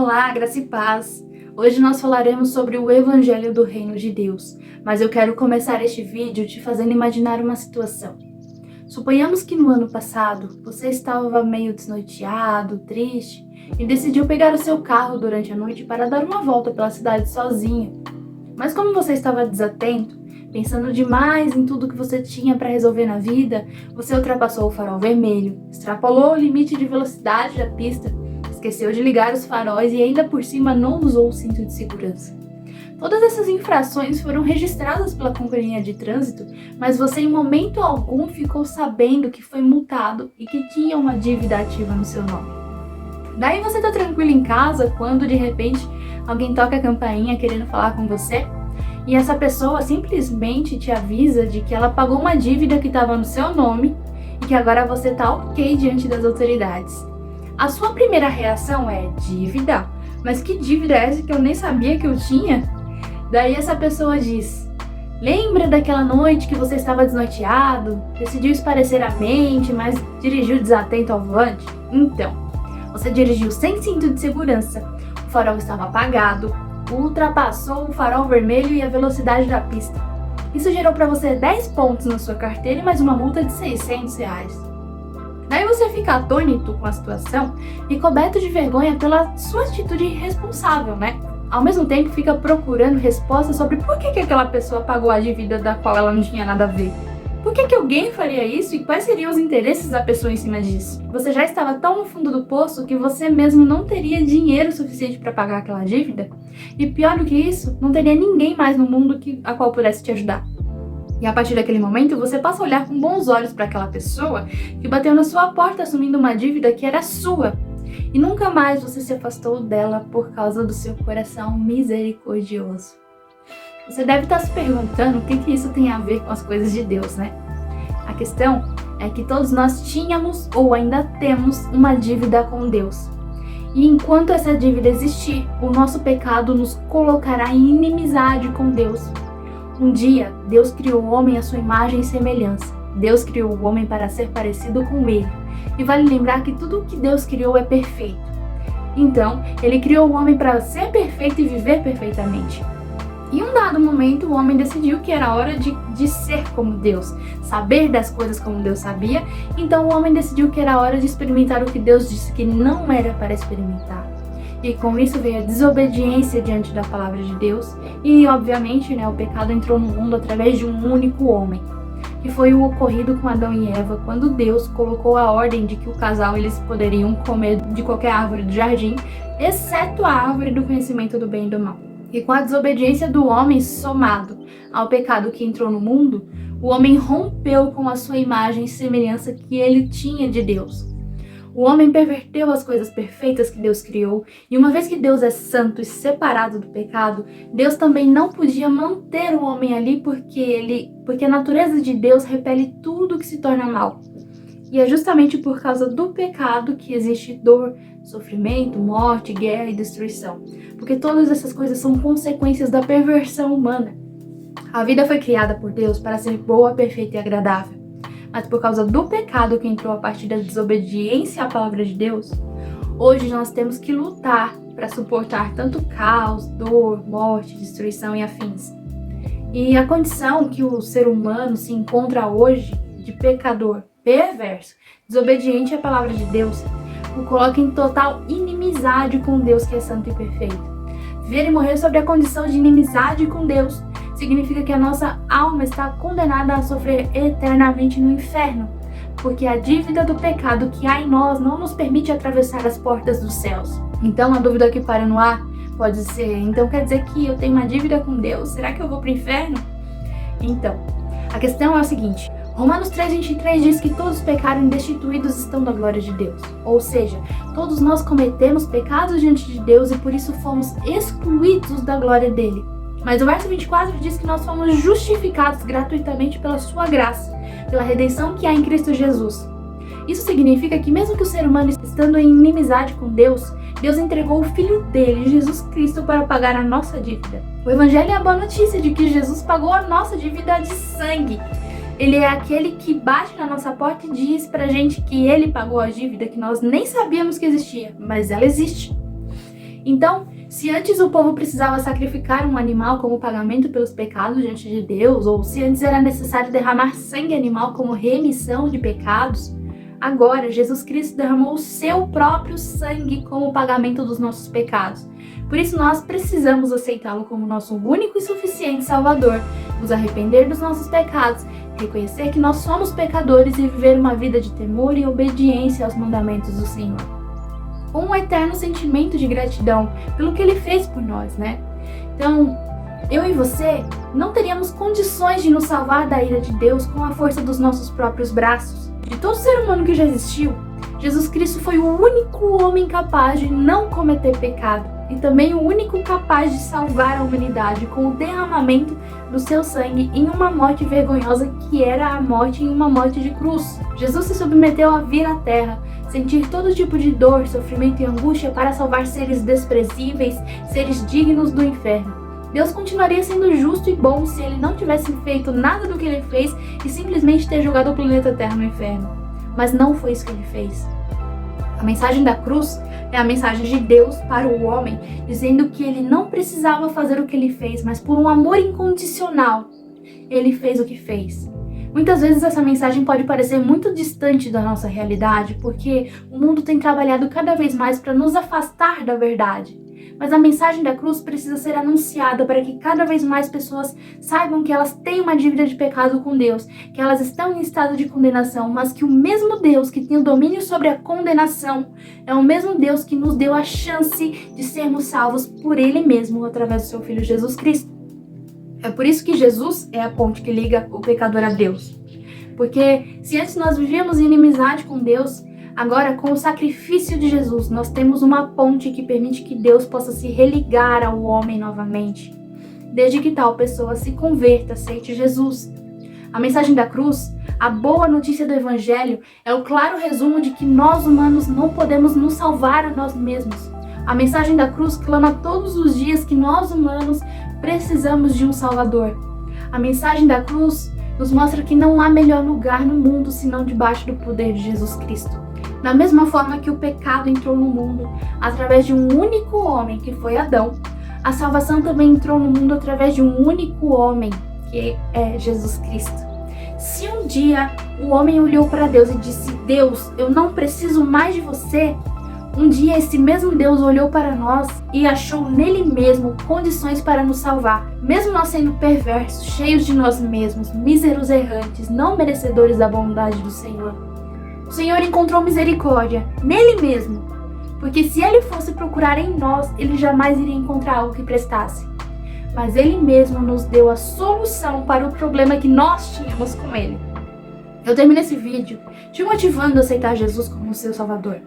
Olá, graça e paz! Hoje nós falaremos sobre o Evangelho do Reino de Deus, mas eu quero começar este vídeo te fazendo imaginar uma situação. Suponhamos que no ano passado você estava meio desnorteado, triste e decidiu pegar o seu carro durante a noite para dar uma volta pela cidade sozinho. Mas como você estava desatento, pensando demais em tudo que você tinha para resolver na vida, você ultrapassou o farol vermelho, extrapolou o limite de velocidade da pista, esqueceu de ligar os faróis e ainda por cima não usou o cinto de segurança. Todas essas infrações foram registradas pela companhia de trânsito, mas você em momento algum ficou sabendo que foi multado e que tinha uma dívida ativa no seu nome. Daí você tá tranquilo em casa quando de repente alguém toca a campainha querendo falar com você e essa pessoa simplesmente te avisa de que ela pagou uma dívida que estava no seu nome e que agora você tá ok diante das autoridades. A sua primeira reação é: dívida? Mas que dívida é essa que eu nem sabia que eu tinha? Daí essa pessoa diz: lembra daquela noite que você estava desnorteado, decidiu espairecer a mente, mas dirigiu desatento ao volante? Então, você dirigiu sem cinto de segurança, o farol estava apagado, ultrapassou o farol vermelho e a velocidade da pista. Isso gerou para você 10 pontos na sua carteira e mais uma multa de R$600. Daí você fica atônito com a situação e coberto de vergonha pela sua atitude irresponsável, né? Ao mesmo tempo fica procurando respostas sobre por que aquela pessoa pagou a dívida da qual ela não tinha nada a ver. Por que alguém faria isso e quais seriam os interesses da pessoa em cima disso? Você já estava tão no fundo do poço que você mesmo não teria dinheiro suficiente para pagar aquela dívida? E pior do que isso, não teria ninguém mais no mundo a qual pudesse te ajudar. E a partir daquele momento, você passa a olhar com bons olhos para aquela pessoa que bateu na sua porta assumindo uma dívida que era sua. E nunca mais você se afastou dela por causa do seu coração misericordioso. Você deve estar se perguntando o que isso tem a ver com as coisas de Deus, né? A questão é que todos nós tínhamos ou ainda temos uma dívida com Deus. E enquanto essa dívida existir, o nosso pecado nos colocará em inimizade com Deus. Um dia, Deus criou o homem à sua imagem e semelhança. Deus criou o homem para ser parecido com ele. E vale lembrar que tudo o que Deus criou é perfeito. Então, ele criou o homem para ser perfeito e viver perfeitamente. Em um dado momento, o homem decidiu que era hora de ser como Deus, saber das coisas como Deus sabia. Então, o homem decidiu que era hora de experimentar o que Deus disse que não era para experimentar. E com isso veio a desobediência diante da palavra de Deus e, obviamente, o pecado entrou no mundo através de um único homem, que foi o ocorrido com Adão e Eva, quando Deus colocou a ordem de que o casal eles poderiam comer de qualquer árvore do jardim, exceto a árvore do conhecimento do bem e do mal. E com a desobediência do homem somado ao pecado que entrou no mundo, o homem rompeu com a sua imagem e semelhança que ele tinha de Deus. O homem perverteu as coisas perfeitas que Deus criou, e uma vez que Deus é santo e separado do pecado, Deus também não podia manter o homem ali porque a natureza de Deus repele tudo que se torna mal. E é justamente por causa do pecado que existe dor, sofrimento, morte, guerra e destruição. Porque todas essas coisas são consequências da perversão humana. A vida foi criada por Deus para ser boa, perfeita e agradável. Mas por causa do pecado que entrou a partir da desobediência à palavra de Deus, hoje nós temos que lutar para suportar tanto caos, dor, morte, destruição e afins. E a condição que o ser humano se encontra hoje de pecador, perverso, desobediente à palavra de Deus, o coloca em total inimizade com Deus que é santo e perfeito. Viver e morrer sobre a condição de inimizade com Deus significa que a nossa alma está condenada a sofrer eternamente no inferno, porque a dívida do pecado que há em nós não nos permite atravessar as portas dos céus. Então a dúvida que para no ar pode ser: então quer dizer que eu tenho uma dívida com Deus? Será que eu vou para o inferno? Então, a questão é o seguinte: Romanos 3,23 diz que todos pecaram e destituídos estão da glória de Deus. Ou seja, todos nós cometemos pecados diante de Deus e por isso fomos excluídos da glória dele. Mas o verso 24 diz que nós fomos justificados gratuitamente pela sua graça, pela redenção que há em Cristo Jesus. Isso significa que mesmo que o ser humano estando em inimizade com Deus, Deus entregou o Filho dele, Jesus Cristo, para pagar a nossa dívida. O Evangelho é a boa notícia de que Jesus pagou a nossa dívida de sangue. Ele é aquele que bate na nossa porta e diz pra gente que ele pagou a dívida que nós nem sabíamos que existia, mas ela existe. Então, se antes o povo precisava sacrificar um animal como pagamento pelos pecados diante de Deus, ou se antes era necessário derramar sangue animal como remissão de pecados, agora Jesus Cristo derramou o seu próprio sangue como pagamento dos nossos pecados. Por isso nós precisamos aceitá-lo como nosso único e suficiente Salvador, nos arrepender dos nossos pecados, reconhecer que nós somos pecadores e viver uma vida de temor e obediência aos mandamentos do Senhor. Com um eterno sentimento de gratidão pelo que Ele fez por nós, né? Então, eu e você não teríamos condições de nos salvar da ira de Deus com a força dos nossos próprios braços. De todo ser humano que já existiu, Jesus Cristo foi o único homem capaz de não cometer pecado e também o único capaz de salvar a humanidade com o derramamento do seu sangue em uma morte vergonhosa que era a morte em uma morte de cruz. Jesus se submeteu a vir à terra, sentir todo tipo de dor, sofrimento e angústia para salvar seres desprezíveis, seres dignos do inferno. Deus continuaria sendo justo e bom se Ele não tivesse feito nada do que Ele fez e simplesmente ter jogado o planeta Terra no inferno. Mas não foi isso que Ele fez. A mensagem da cruz é a mensagem de Deus para o homem, dizendo que ele não precisava fazer o que ele fez, mas por um amor incondicional, ele fez o que fez. Muitas vezes essa mensagem pode parecer muito distante da nossa realidade, porque o mundo tem trabalhado cada vez mais para nos afastar da verdade. Mas a mensagem da cruz precisa ser anunciada para que cada vez mais pessoas saibam que elas têm uma dívida de pecado com Deus, que elas estão em estado de condenação, mas que o mesmo Deus que tem o domínio sobre a condenação é o mesmo Deus que nos deu a chance de sermos salvos por Ele mesmo através do seu Filho Jesus Cristo. É por isso que Jesus é a ponte que liga o pecador a Deus. Porque se antes nós vivíamos em inimizade com Deus, agora, com o sacrifício de Jesus, nós temos uma ponte que permite que Deus possa se religar ao homem novamente, desde que tal pessoa se converta, aceite Jesus. A mensagem da cruz, a boa notícia do Evangelho, é o claro resumo de que nós humanos não podemos nos salvar a nós mesmos. A mensagem da cruz clama todos os dias que nós humanos precisamos de um Salvador. A mensagem da cruz nos mostra que não há melhor lugar no mundo senão debaixo do poder de Jesus Cristo. Da mesma forma que o pecado entrou no mundo através de um único homem, que foi Adão, a salvação também entrou no mundo através de um único homem, que é Jesus Cristo. Se um dia o homem olhou para Deus e disse: Deus, eu não preciso mais de você, um dia esse mesmo Deus olhou para nós e achou nele mesmo condições para nos salvar. Mesmo nós sendo perversos, cheios de nós mesmos, míseros errantes, não merecedores da bondade do Senhor, o Senhor encontrou misericórdia nele mesmo, porque se Ele fosse procurar em nós, Ele jamais iria encontrar algo que prestasse. Mas Ele mesmo nos deu a solução para o problema que nós tínhamos com Ele. Eu termino esse vídeo te motivando a aceitar Jesus como seu Salvador.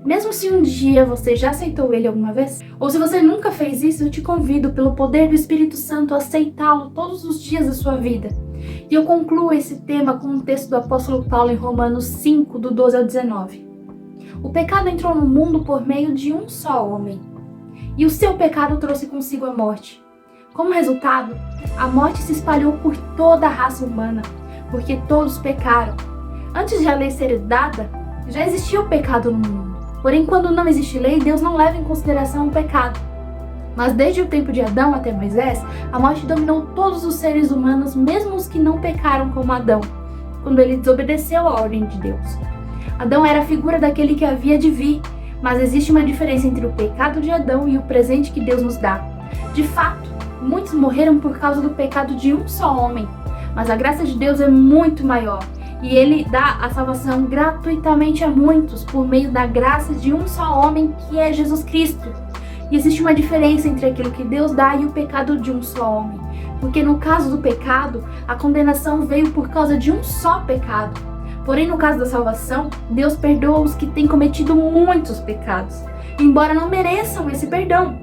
Mesmo se um dia você já aceitou Ele alguma vez, ou se você nunca fez isso, eu te convido pelo poder do Espírito Santo a aceitá-lo todos os dias da sua vida. E eu concluo esse tema com um texto do apóstolo Paulo em Romanos 5, do 12 ao 19. O pecado entrou no mundo por meio de um só homem, e o seu pecado trouxe consigo a morte. Como resultado, a morte se espalhou por toda a raça humana, porque todos pecaram. Antes de a lei ser dada, já existia o pecado no mundo. Porém, quando não existe lei, Deus não leva em consideração o pecado. Mas desde o tempo de Adão até Moisés, a morte dominou todos os seres humanos, mesmo os que não pecaram como Adão, quando ele desobedeceu à ordem de Deus. Adão era a figura daquele que havia de vir, mas existe uma diferença entre o pecado de Adão e o presente que Deus nos dá. De fato, muitos morreram por causa do pecado de um só homem, mas a graça de Deus é muito maior, e Ele dá a salvação gratuitamente a muitos por meio da graça de um só homem, que é Jesus Cristo. E existe uma diferença entre aquilo que Deus dá e o pecado de um só homem. Porque no caso do pecado, a condenação veio por causa de um só pecado. Porém, no caso da salvação, Deus perdoa os que têm cometido muitos pecados, embora não mereçam esse perdão.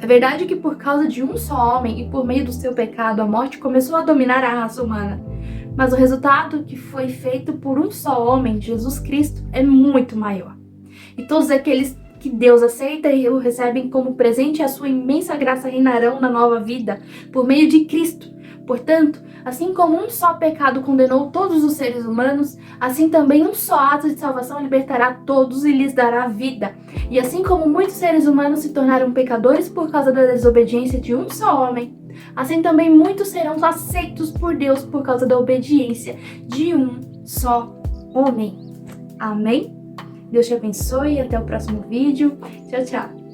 É verdade que por causa de um só homem e por meio do seu pecado, a morte começou a dominar a raça humana. Mas o resultado que foi feito por um só homem, Jesus Cristo, é muito maior. E todos aqueles que Deus aceita e o recebem como presente e a sua imensa graça reinarão na nova vida por meio de Cristo. Portanto, assim como um só pecado condenou todos os seres humanos, assim também um só ato de salvação libertará todos e lhes dará vida. E assim como muitos seres humanos se tornaram pecadores por causa da desobediência de um só homem, assim também muitos serão aceitos por Deus por causa da obediência de um só homem. Amém? Deus te abençoe e até o próximo vídeo. Tchau, tchau!